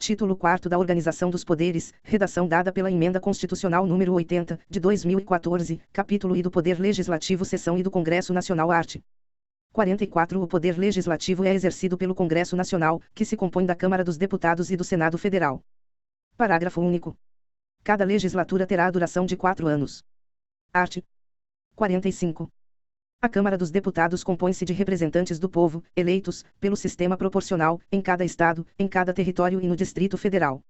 Título 4 da Organização dos Poderes, redação dada pela Emenda Constitucional número 80, de 2014, capítulo I do Poder Legislativo, seção I do Congresso Nacional, art. 44. O Poder Legislativo é exercido pelo Congresso Nacional, que se compõe da Câmara dos Deputados e do Senado Federal. Parágrafo único. Cada legislatura terá a duração de 4 anos. Art. 45. A Câmara dos Deputados compõe-se de representantes do povo, eleitos, pelo sistema proporcional, em cada estado, em cada território e no Distrito Federal.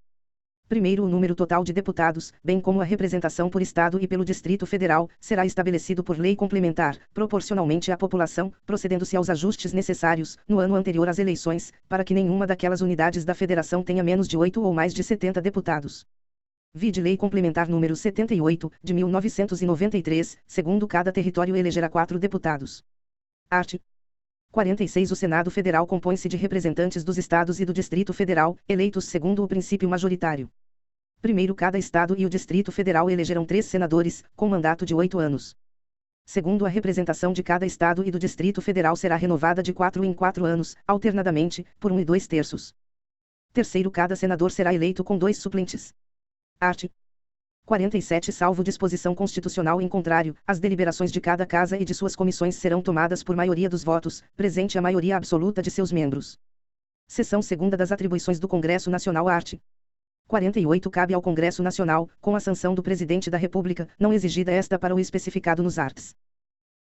Primeiro, o número total de deputados, bem como a representação por estado e pelo Distrito Federal, será estabelecido por lei complementar, proporcionalmente à população, procedendo-se aos ajustes necessários, no ano anterior às eleições, para que nenhuma daquelas unidades da Federação tenha menos de 8 ou mais de 70 deputados. Vide Lei Complementar número 78, de 1993, segundo cada território elegerá 4 deputados. Art. 46. O Senado Federal compõe-se de representantes dos estados e do Distrito Federal, eleitos segundo o princípio majoritário. Primeiro, cada estado e o Distrito Federal elegerão 3 senadores, com mandato de 8 anos. Segundo, a representação de cada estado e do Distrito Federal será renovada de 4 em 4 anos, alternadamente, por 1 2/3. Terceiro, cada senador será eleito com 2 suplentes. Art. 47. Salvo disposição constitucional em contrário, as deliberações de cada casa e de suas comissões serão tomadas por maioria dos votos, presente a maioria absoluta de seus membros. Seção 2ª das atribuições do Congresso Nacional, art. 48. Cabe ao Congresso Nacional, com a sanção do Presidente da República, não exigida esta para o especificado nos arts.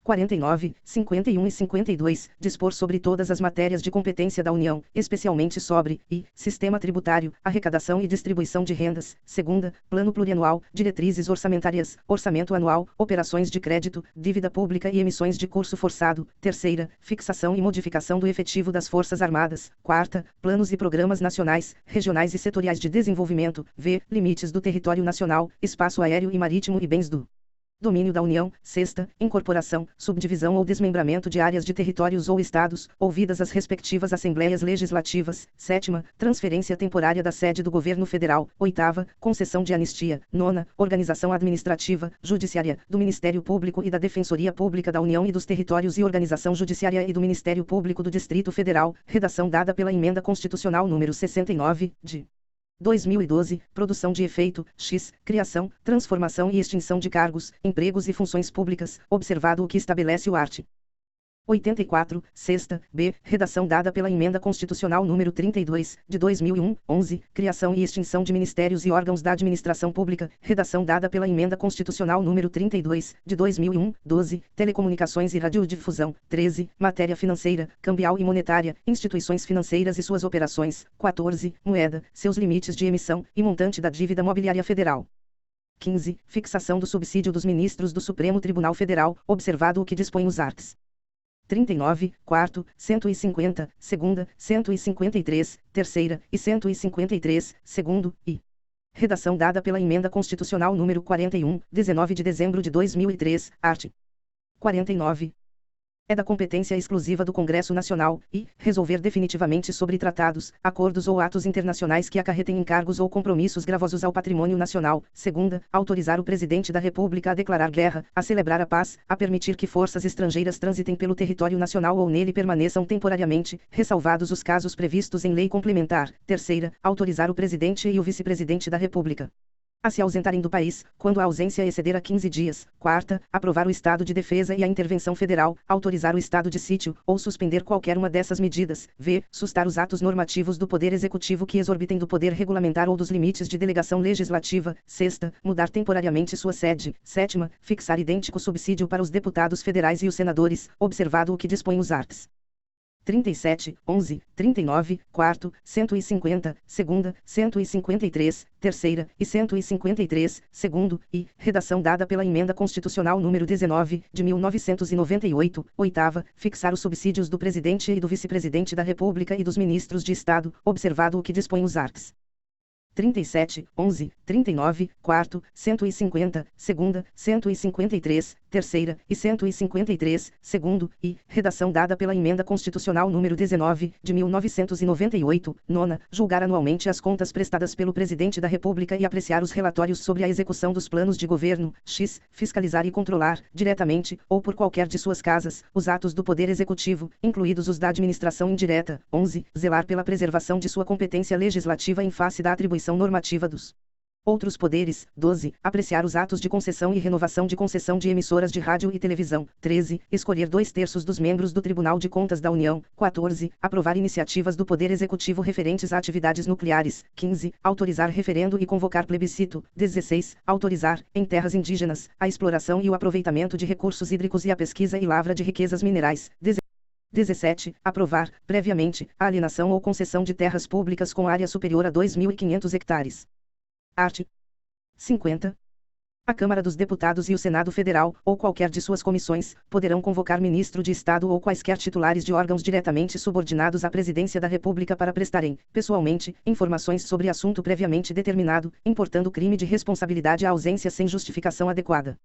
49, 51 e 52, dispor sobre todas as matérias de competência da União, especialmente sobre, sistema tributário, arrecadação e distribuição de rendas, segunda, plano plurianual, diretrizes orçamentárias, orçamento anual, operações de crédito, dívida pública e emissões de curso forçado, terceira, fixação e modificação do efetivo das Forças Armadas, quarta, planos e programas nacionais, regionais e setoriais de desenvolvimento, limites do território nacional, espaço aéreo e marítimo e bens do domínio da União, sexta, incorporação, subdivisão ou desmembramento de áreas de territórios ou estados, ouvidas as respectivas assembleias legislativas, sétima, transferência temporária da sede do governo federal, oitava, concessão de anistia, nona, organização administrativa, judiciária, do Ministério Público e da Defensoria Pública da União e dos Territórios e organização judiciária e do Ministério Público do Distrito Federal, redação dada pela Emenda Constitucional número 69, de 2012, produção de efeito, x, criação, transformação e extinção de cargos, empregos e funções públicas, observado o que estabelece o art. 84, sexta, redação dada pela Emenda Constitucional número 32, de 2001, 11, criação e extinção de ministérios e órgãos da administração pública, redação dada pela Emenda Constitucional número 32, de 2001, 12, telecomunicações e radiodifusão, 13, matéria financeira, cambial e monetária, instituições financeiras e suas operações, 14, moeda, seus limites de emissão, e montante da dívida mobiliária federal. 15, fixação do subsídio dos ministros do Supremo Tribunal Federal, observado o que dispõe os arts. 39, quarto, 150, segunda, 153, terceira, e 153, segundo, e redação dada pela Emenda Constitucional número 41, 19 de dezembro de 2003, art. 49. É da competência exclusiva do Congresso Nacional, resolver definitivamente sobre tratados, acordos ou atos internacionais que acarretem encargos ou compromissos gravosos ao patrimônio nacional. Segunda, autorizar o Presidente da República a declarar guerra, a celebrar a paz, a permitir que forças estrangeiras transitem pelo território nacional ou nele permaneçam temporariamente, ressalvados os casos previstos em lei complementar. Terceira, autorizar o Presidente e o Vice-Presidente da República a se ausentarem do país, quando a ausência exceder a 15 dias. Quarta, aprovar o estado de defesa e a intervenção federal, autorizar o estado de sítio, ou suspender qualquer uma dessas medidas. Sustar os atos normativos do Poder Executivo que exorbitem do poder regulamentar ou dos limites de delegação legislativa. Sexta, mudar temporariamente sua sede. Sétima, fixar idêntico subsídio para os deputados federais e os senadores, observado o que dispõe os arts. 37, 11, 39, quarto, 150, segunda, 153, terceira, e 153, segundo, e redação dada pela Emenda Constitucional número 19, de 1998, oitava, fixar os subsídios do Presidente e do Vice-Presidente da República e dos Ministros de Estado, observado o que dispõe os arts. 37, 11, 39, quarto, 150, segunda, 153, terceira, e 153, segundo, e, redação dada pela Emenda Constitucional número 19, de 1998, nona, julgar anualmente as contas prestadas pelo Presidente da República e apreciar os relatórios sobre a execução dos planos de governo, x, fiscalizar e controlar, diretamente, ou por qualquer de suas casas, os atos do Poder Executivo, incluídos os da administração indireta, 11, zelar pela preservação de sua competência legislativa em face da atribuição normativa dos outros poderes, 12, apreciar os atos de concessão e renovação de concessão de emissoras de rádio e televisão, 13, escolher 2/3 dos membros do Tribunal de Contas da União, 14, aprovar iniciativas do Poder Executivo referentes a atividades nucleares, 15, autorizar referendo e convocar plebiscito, 16, autorizar, em terras indígenas, a exploração e o aproveitamento de recursos hídricos e a pesquisa e lavra de riquezas minerais, 17. Aprovar, previamente, a alienação ou concessão de terras públicas com área superior a 2.500 hectares. Art. 50. A Câmara dos Deputados e o Senado Federal, ou qualquer de suas comissões, poderão convocar ministro de Estado ou quaisquer titulares de órgãos diretamente subordinados à Presidência da República para prestarem, pessoalmente, informações sobre assunto previamente determinado, importando crime de responsabilidade à ausência sem justificação adequada.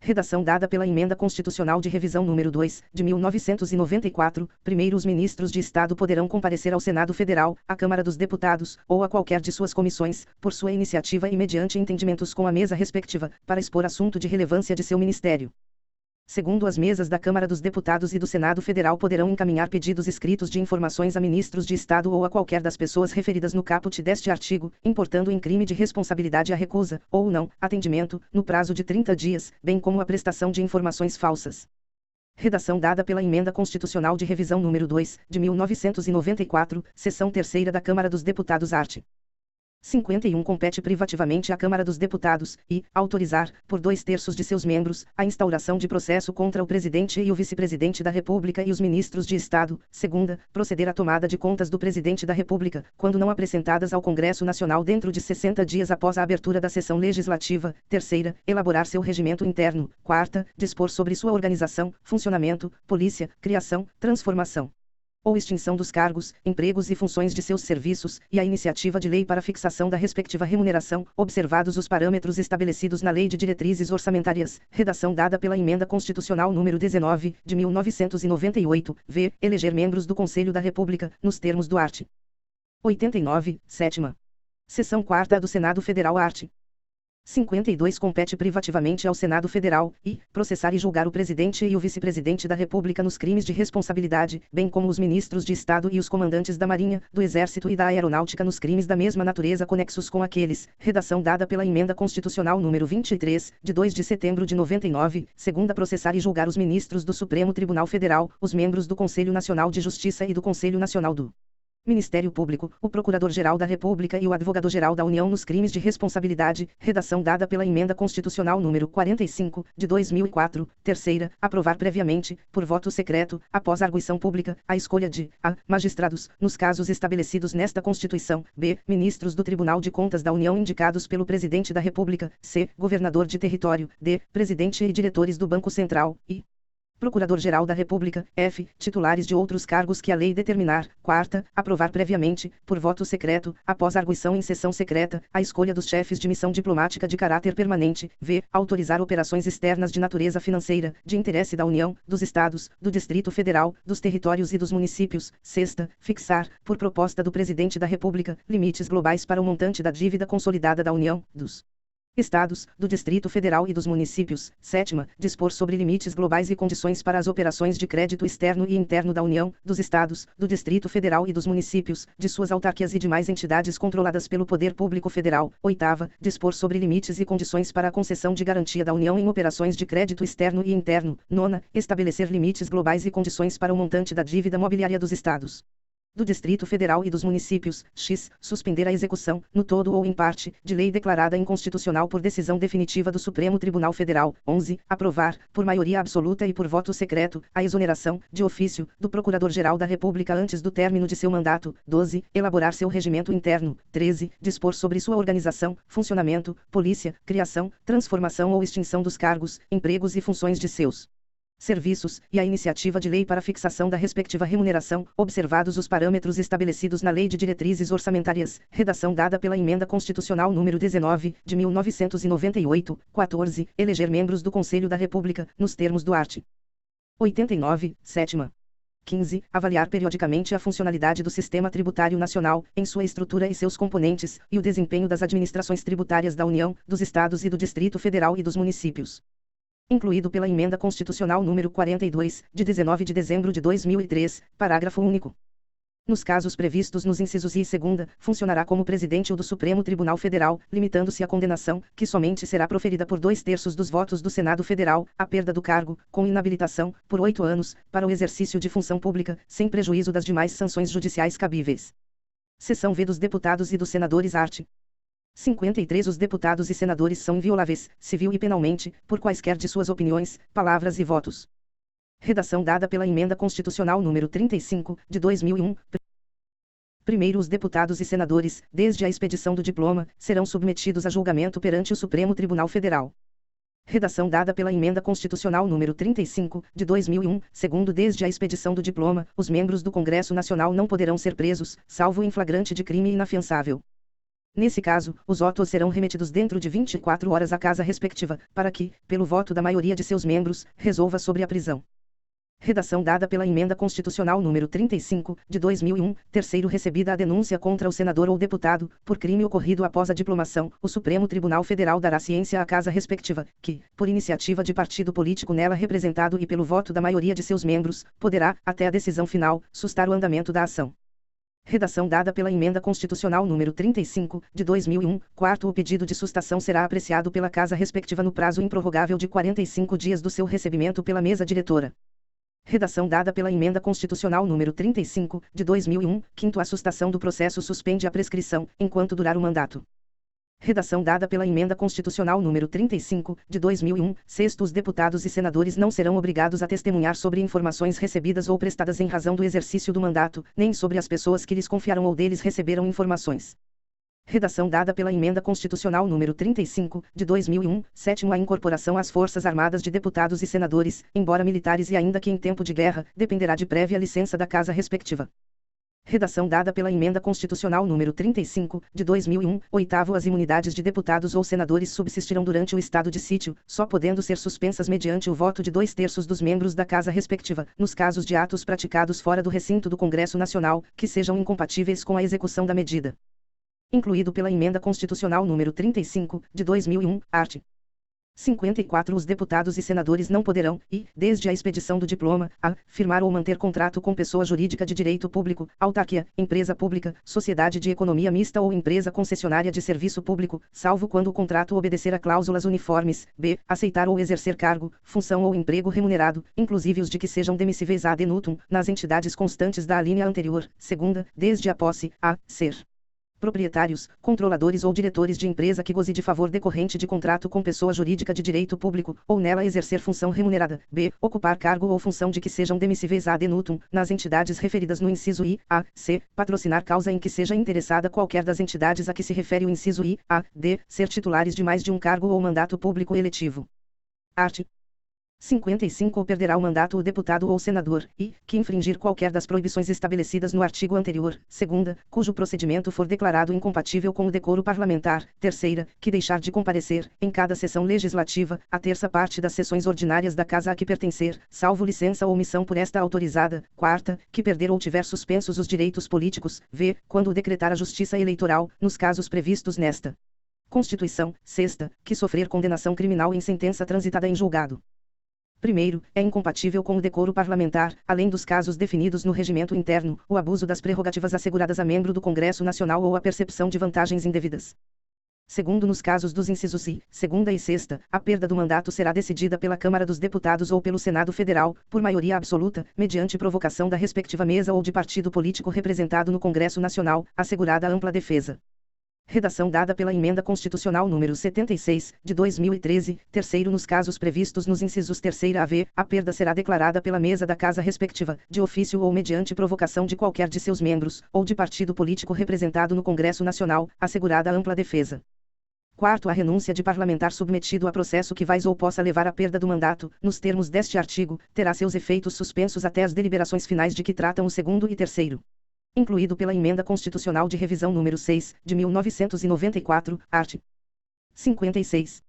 Redação dada pela Emenda Constitucional de Revisão número 2, de 1994, primeiro os ministros de Estado poderão comparecer ao Senado Federal, à Câmara dos Deputados, ou a qualquer de suas comissões, por sua iniciativa e mediante entendimentos com a mesa respectiva, para expor assunto de relevância de seu ministério. Segundo, as mesas da Câmara dos Deputados e do Senado Federal poderão encaminhar pedidos escritos de informações a ministros de Estado ou a qualquer das pessoas referidas no caput deste artigo, importando em crime de responsabilidade a recusa, ou não, atendimento, no prazo de 30 dias, bem como a prestação de informações falsas. Redação dada pela Emenda Constitucional de Revisão número 2, de 1994, seção 3ª da Câmara dos Deputados art. 51 compete privativamente à Câmara dos Deputados, e, autorizar, por 2/3 de seus membros, a instauração de processo contra o Presidente e o Vice-Presidente da República e os ministros de Estado. Segunda, proceder à tomada de contas do Presidente da República, quando não apresentadas ao Congresso Nacional dentro de 60 dias após a abertura da sessão legislativa. Terceira, elaborar seu regimento interno. Quarta, dispor sobre sua organização, funcionamento, polícia, criação, transformação ou extinção dos cargos, empregos e funções de seus serviços, e a iniciativa de lei para fixação da respectiva remuneração, observados os parâmetros estabelecidos na Lei de Diretrizes Orçamentárias. Redação dada pela Emenda Constitucional número 19, de 1998, v. Eleger membros do Conselho da República, nos termos do art. 89, sétima. Seção 4ª do Senado Federal art. 52 compete privativamente ao Senado Federal, e, processar e julgar o Presidente e o Vice-Presidente da República nos crimes de responsabilidade, bem como os ministros de Estado e os comandantes da Marinha, do Exército e da Aeronáutica nos crimes da mesma natureza conexos com aqueles. Redação dada pela Emenda Constitucional número 23, de 2 de setembro de 99, segunda processar e julgar os ministros do Supremo Tribunal Federal, os membros do Conselho Nacional de Justiça e do Conselho Nacional do Ministério Público, o Procurador-Geral da República e o Advogado-Geral da União nos crimes de responsabilidade. Redação dada pela Emenda Constitucional número 45, de 2004, terceira, aprovar previamente, por voto secreto, após arguição pública, a escolha de a. magistrados, nos casos estabelecidos nesta Constituição, b. ministros do Tribunal de Contas da União indicados pelo Presidente da República, c. governador de território, d. presidente e diretores do Banco Central, e Procurador-Geral da República, f. titulares de outros cargos que a lei determinar. Quarta, aprovar previamente, por voto secreto, após arguição em sessão secreta, a escolha dos chefes de missão diplomática de caráter permanente. V. Autorizar operações externas de natureza financeira, de interesse da União, dos Estados, do Distrito Federal, dos territórios e dos municípios. Sexta, fixar, por proposta do Presidente da República, limites globais para o montante da dívida consolidada da União, dos Estados, do Distrito Federal e dos municípios. Sétima, dispor sobre limites globais e condições para as operações de crédito externo e interno da União, dos Estados, do Distrito Federal e dos municípios, de suas autarquias e demais entidades controladas pelo Poder Público Federal. Oitava, dispor sobre limites e condições para a concessão de garantia da União em operações de crédito externo e interno. Nona, estabelecer limites globais e condições para o montante da dívida mobiliária dos Estados, do Distrito Federal e dos municípios. X. Suspender a execução, no todo ou em parte, de lei declarada inconstitucional por decisão definitiva do Supremo Tribunal Federal. 11. Aprovar, por maioria absoluta e por voto secreto, a exoneração, de ofício, do Procurador-Geral da República antes do término de seu mandato. 12. Elaborar seu regimento interno. 13. Dispor sobre sua organização, funcionamento, polícia, criação, transformação ou extinção dos cargos, empregos e funções de seus serviços, e a iniciativa de lei para fixação da respectiva remuneração, observados os parâmetros estabelecidos na Lei de Diretrizes Orçamentárias, redação dada pela Emenda Constitucional número 19, de 1998, 14, eleger membros do Conselho da República, nos termos do art. 89, sétima. 15. Avaliar periodicamente a funcionalidade do Sistema Tributário Nacional, em sua estrutura e seus componentes, e o desempenho das administrações tributárias da União, dos Estados e do Distrito Federal e dos municípios. Incluído pela Emenda Constitucional número 42, de 19 de dezembro de 2003, parágrafo único. Nos casos previstos nos incisos I e segunda, funcionará como presidente o do Supremo Tribunal Federal, limitando-se a condenação, que somente será proferida por 2/3 dos votos do Senado Federal, a perda do cargo, com inabilitação, por 8 anos, para o exercício de função pública, sem prejuízo das demais sanções judiciais cabíveis. Seção V dos deputados e dos senadores art. 53. Os deputados e senadores são invioláveis, civil e penalmente, por quaisquer de suas opiniões, palavras e votos. Redação dada pela Emenda Constitucional número 35, de 2001. Primeiro, os deputados e senadores, desde a expedição do diploma, serão submetidos a julgamento perante o Supremo Tribunal Federal. Redação dada pela Emenda Constitucional número 35, de 2001. Segundo, desde a expedição do diploma, os membros do Congresso Nacional não poderão ser presos, salvo em flagrante de crime inafiançável. Nesse caso, os autos serão remetidos dentro de 24 horas à casa respectiva, para que, pelo voto da maioria de seus membros, resolva sobre a prisão. Redação dada pela Emenda Constitucional número 35, de 2001. Terceiro, recebida a denúncia contra o senador ou deputado, por crime ocorrido após a diplomação, o Supremo Tribunal Federal dará ciência à casa respectiva, que, por iniciativa de partido político nela representado e pelo voto da maioria de seus membros, poderá, até a decisão final, sustar o andamento da ação. Redação dada pela Emenda Constitucional número 35, de 2001. Quarto, o pedido de sustação será apreciado pela casa respectiva no prazo improrrogável de 45 dias do seu recebimento pela mesa diretora. Redação dada pela Emenda Constitucional número 35, de 2001. Quinto, a sustação do processo suspende a prescrição, enquanto durar o mandato. Redação dada pela Emenda Constitucional número 35, de 2001. Sexto, os deputados e senadores não serão obrigados a testemunhar sobre informações recebidas ou prestadas em razão do exercício do mandato, nem sobre as pessoas que lhes confiaram ou deles receberam informações. Redação dada pela Emenda Constitucional número 35, de 2001. Sétimo, a incorporação às Forças Armadas de deputados e senadores, embora militares e ainda que em tempo de guerra, dependerá de prévia licença da casa respectiva. Redação dada pela Emenda Constitucional número 35, de 2001. Oitavo, as imunidades de deputados ou senadores subsistirão durante o estado de sítio, só podendo ser suspensas mediante o voto de 2/3 dos membros da casa respectiva, nos casos de atos praticados fora do recinto do Congresso Nacional, que sejam incompatíveis com a execução da medida. Incluído pela Emenda Constitucional número 35, de 2001, art. 54. Os deputados e senadores não poderão, e, desde a expedição do diploma, a, firmar ou manter contrato com pessoa jurídica de direito público, autarquia, empresa pública, sociedade de economia mista ou empresa concessionária de serviço público, salvo quando o contrato obedecer a cláusulas uniformes, b. aceitar ou exercer cargo, função ou emprego remunerado, inclusive os de que sejam demissíveis ad nutum, nas entidades constantes da alínea anterior, segunda, desde a posse, a, ser proprietários, controladores ou diretores de empresa que goze de favor decorrente de contrato com pessoa jurídica de direito público, ou nela exercer função remunerada, b. ocupar cargo ou função de que sejam demissíveis ad nutum, nas entidades referidas no inciso I, a, c. patrocinar causa em que seja interessada qualquer das entidades a que se refere o inciso I, a, d. ser titulares de mais de um cargo ou mandato público eletivo. Art. 55. Ou perderá o mandato o deputado ou senador, e, que infringir qualquer das proibições estabelecidas no artigo anterior, segunda, cujo procedimento for declarado incompatível com o decoro parlamentar, terceira, que deixar de comparecer, em cada sessão legislativa, a terça parte das sessões ordinárias da casa a que pertencer, salvo licença ou omissão por esta autorizada, quarta, que perder ou tiver suspensos os direitos políticos, v. quando o decretar a Justiça Eleitoral, nos casos previstos nesta Constituição, sexta, que sofrer condenação criminal em sentença transitada em julgado. Primeiro, é incompatível com o decoro parlamentar, além dos casos definidos no regimento interno, o abuso das prerrogativas asseguradas a membro do Congresso Nacional ou a percepção de vantagens indevidas. Segundo, nos casos dos incisos I, segunda e sexta, a perda do mandato será decidida pela Câmara dos Deputados ou pelo Senado Federal, por maioria absoluta, mediante provocação da respectiva mesa ou de partido político representado no Congresso Nacional, assegurada a ampla defesa. Redação dada pela Emenda Constitucional número 76, de 2013, terceiro, nos casos previstos nos incisos terceira a v, a perda será declarada pela mesa da casa respectiva, de ofício ou mediante provocação de qualquer de seus membros, ou de partido político representado no Congresso Nacional, assegurada a ampla defesa. Quarto, a renúncia de parlamentar submetido a processo que vais ou possa levar à perda do mandato, nos termos deste artigo, terá seus efeitos suspensos até as deliberações finais de que tratam o segundo e terceiro. Incluído pela Emenda Constitucional de Revisão número 6, de 1994, art. 56.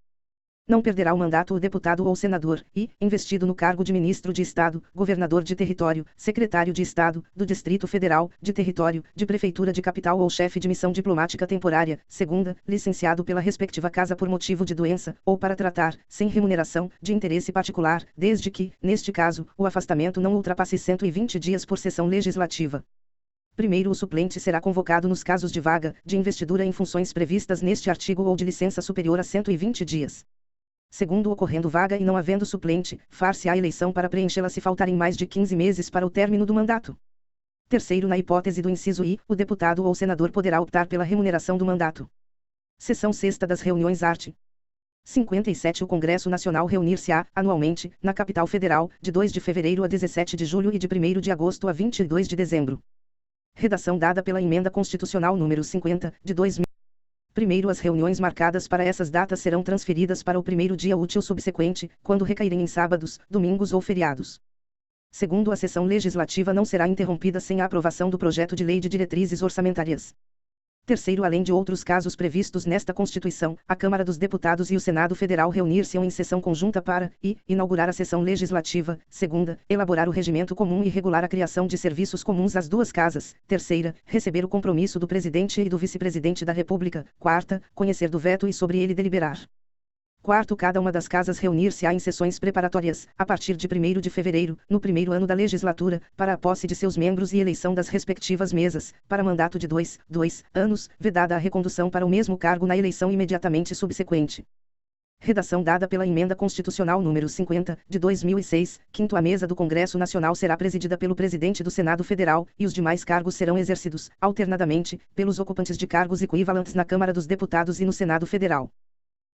Não perderá o mandato o deputado ou senador, e, investido no cargo de ministro de Estado, governador de território, secretário de Estado, do Distrito Federal, de território, de prefeitura de capital ou chefe de missão diplomática temporária, segunda, licenciado pela respectiva casa por motivo de doença, ou para tratar, sem remuneração, de interesse particular, desde que, neste caso, o afastamento não ultrapasse 120 dias por sessão legislativa. Primeiro, o suplente será convocado nos casos de vaga, de investidura em funções previstas neste artigo ou de licença superior a 120 dias. Segundo, ocorrendo vaga e não havendo suplente, far-se-á eleição para preenchê-la se faltarem mais de 15 meses para o término do mandato. Terceiro, na hipótese do inciso I, o deputado ou senador poderá optar pela remuneração do mandato. Seção 6ª das reuniões art. 57. O Congresso Nacional reunir-se-á, anualmente, na capital federal, de 2 de fevereiro a 17 de julho e de 1º de agosto a 22 de dezembro. Redação dada pela Emenda Constitucional número 50, de 2000. Primeiro, as reuniões marcadas para essas datas serão transferidas para o primeiro dia útil subsequente, quando recaírem em sábados, domingos ou feriados. Segundo, a sessão legislativa não será interrompida sem a aprovação do projeto de lei de diretrizes orçamentárias. Terceiro, além de outros casos previstos nesta Constituição, a Câmara dos Deputados e o Senado Federal reunir-se-ão em sessão conjunta para, inaugurar a sessão legislativa, segunda, elaborar o regimento comum e regular a criação de serviços comuns às duas casas, terceira, receber o compromisso do Presidente e do Vice-Presidente da República, quarta, conhecer do veto e sobre ele deliberar. Quarto, cada uma das casas reunir-se-á em sessões preparatórias, a partir de 1º de fevereiro, no primeiro ano da legislatura, para a posse de seus membros e eleição das respectivas mesas, para mandato de 2 anos, vedada a recondução para o mesmo cargo na eleição imediatamente subsequente. Redação dada pela Emenda Constitucional número 50, de 2006, quinto, a mesa do Congresso Nacional será presidida pelo Presidente do Senado Federal, e os demais cargos serão exercidos, alternadamente, pelos ocupantes de cargos equivalentes na Câmara dos Deputados e no Senado Federal.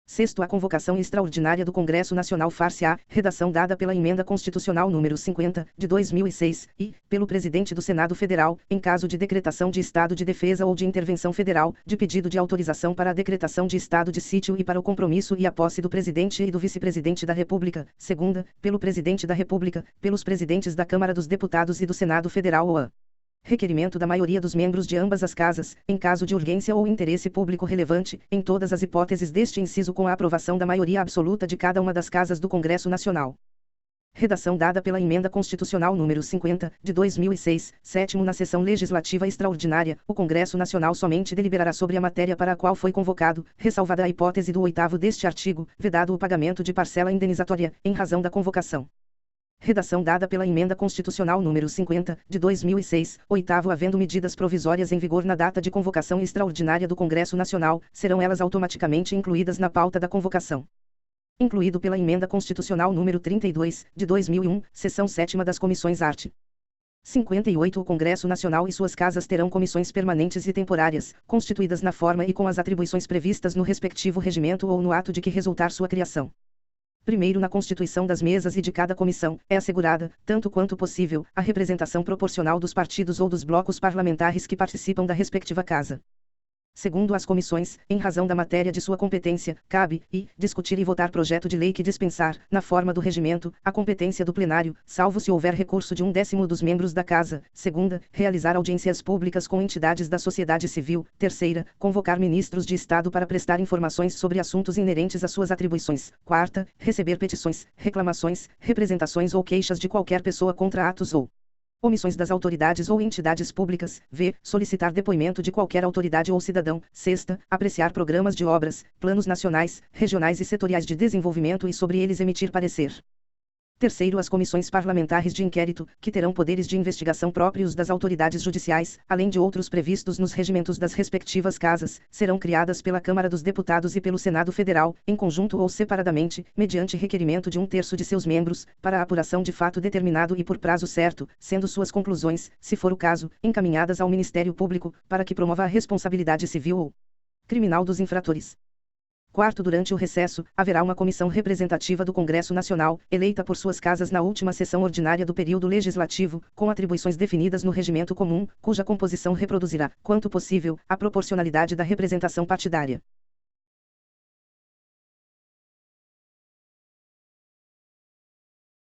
Sexto, a convocação extraordinária do Congresso Nacional far-se-á, redação dada pela Emenda Constitucional número 50, de 2006, e, pelo Presidente do Senado Federal, em caso de decretação de estado de defesa ou de intervenção federal, de pedido de autorização para a decretação de estado de sítio e para o compromisso e a posse do Presidente e do Vice-Presidente da República, segunda, pelo Presidente da República, pelos Presidentes da Câmara dos Deputados e do Senado Federal ou a requerimento da maioria dos membros de ambas as casas, em caso de urgência ou interesse público relevante, em todas as hipóteses deste inciso com a aprovação da maioria absoluta de cada uma das casas do Congresso Nacional. Redação dada pela Emenda Constitucional número 50, de 2006, sétimo, na sessão legislativa extraordinária, o Congresso Nacional somente deliberará sobre a matéria para a qual foi convocado, ressalvada a hipótese do 8º deste artigo, vedado o pagamento de parcela indenizatória, em razão da convocação. Redação dada pela Emenda Constitucional número 50, de 2006, oitavo, havendo medidas provisórias em vigor na data de convocação extraordinária do Congresso Nacional, serão elas automaticamente incluídas na pauta da convocação. Incluído pela Emenda Constitucional número 32, de 2001, seção 7ª das Comissões art. 58. O Congresso Nacional e suas casas terão comissões permanentes e temporárias, constituídas na forma e com as atribuições previstas no respectivo regimento ou no ato de que resultar sua criação. Primeiro, na constituição das mesas e de cada comissão, é assegurada, tanto quanto possível, a representação proporcional dos partidos ou dos blocos parlamentares que participam da respectiva casa. Segundo, as comissões, em razão da matéria de sua competência, cabe, discutir e votar projeto de lei que dispensar, na forma do regimento, a competência do plenário, salvo se houver recurso de 1/10 dos membros da casa. Segunda, realizar audiências públicas com entidades da sociedade civil. Terceira, convocar ministros de Estado para prestar informações sobre assuntos inerentes às suas atribuições. Quarta, receber petições, reclamações, representações ou queixas de qualquer pessoa contra atos ou omissões das autoridades ou entidades públicas. V. Solicitar depoimento de qualquer autoridade ou cidadão. Sexta, apreciar programas de obras, planos nacionais, regionais e setoriais de desenvolvimento e sobre eles emitir parecer. Terceiro, as comissões parlamentares de inquérito, que terão poderes de investigação próprios das autoridades judiciais, além de outros previstos nos regimentos das respectivas casas, serão criadas pela Câmara dos Deputados e pelo Senado Federal, em conjunto ou separadamente, mediante requerimento de 1/3 de seus membros, para a apuração de fato determinado e por prazo certo, sendo suas conclusões, se for o caso, encaminhadas ao Ministério Público, para que promova a responsabilidade civil ou criminal dos infratores. Quarto, durante o recesso, haverá uma comissão representativa do Congresso Nacional, eleita por suas casas na última sessão ordinária do período legislativo, com atribuições definidas no regimento comum, cuja composição reproduzirá, quanto possível, a proporcionalidade da representação partidária.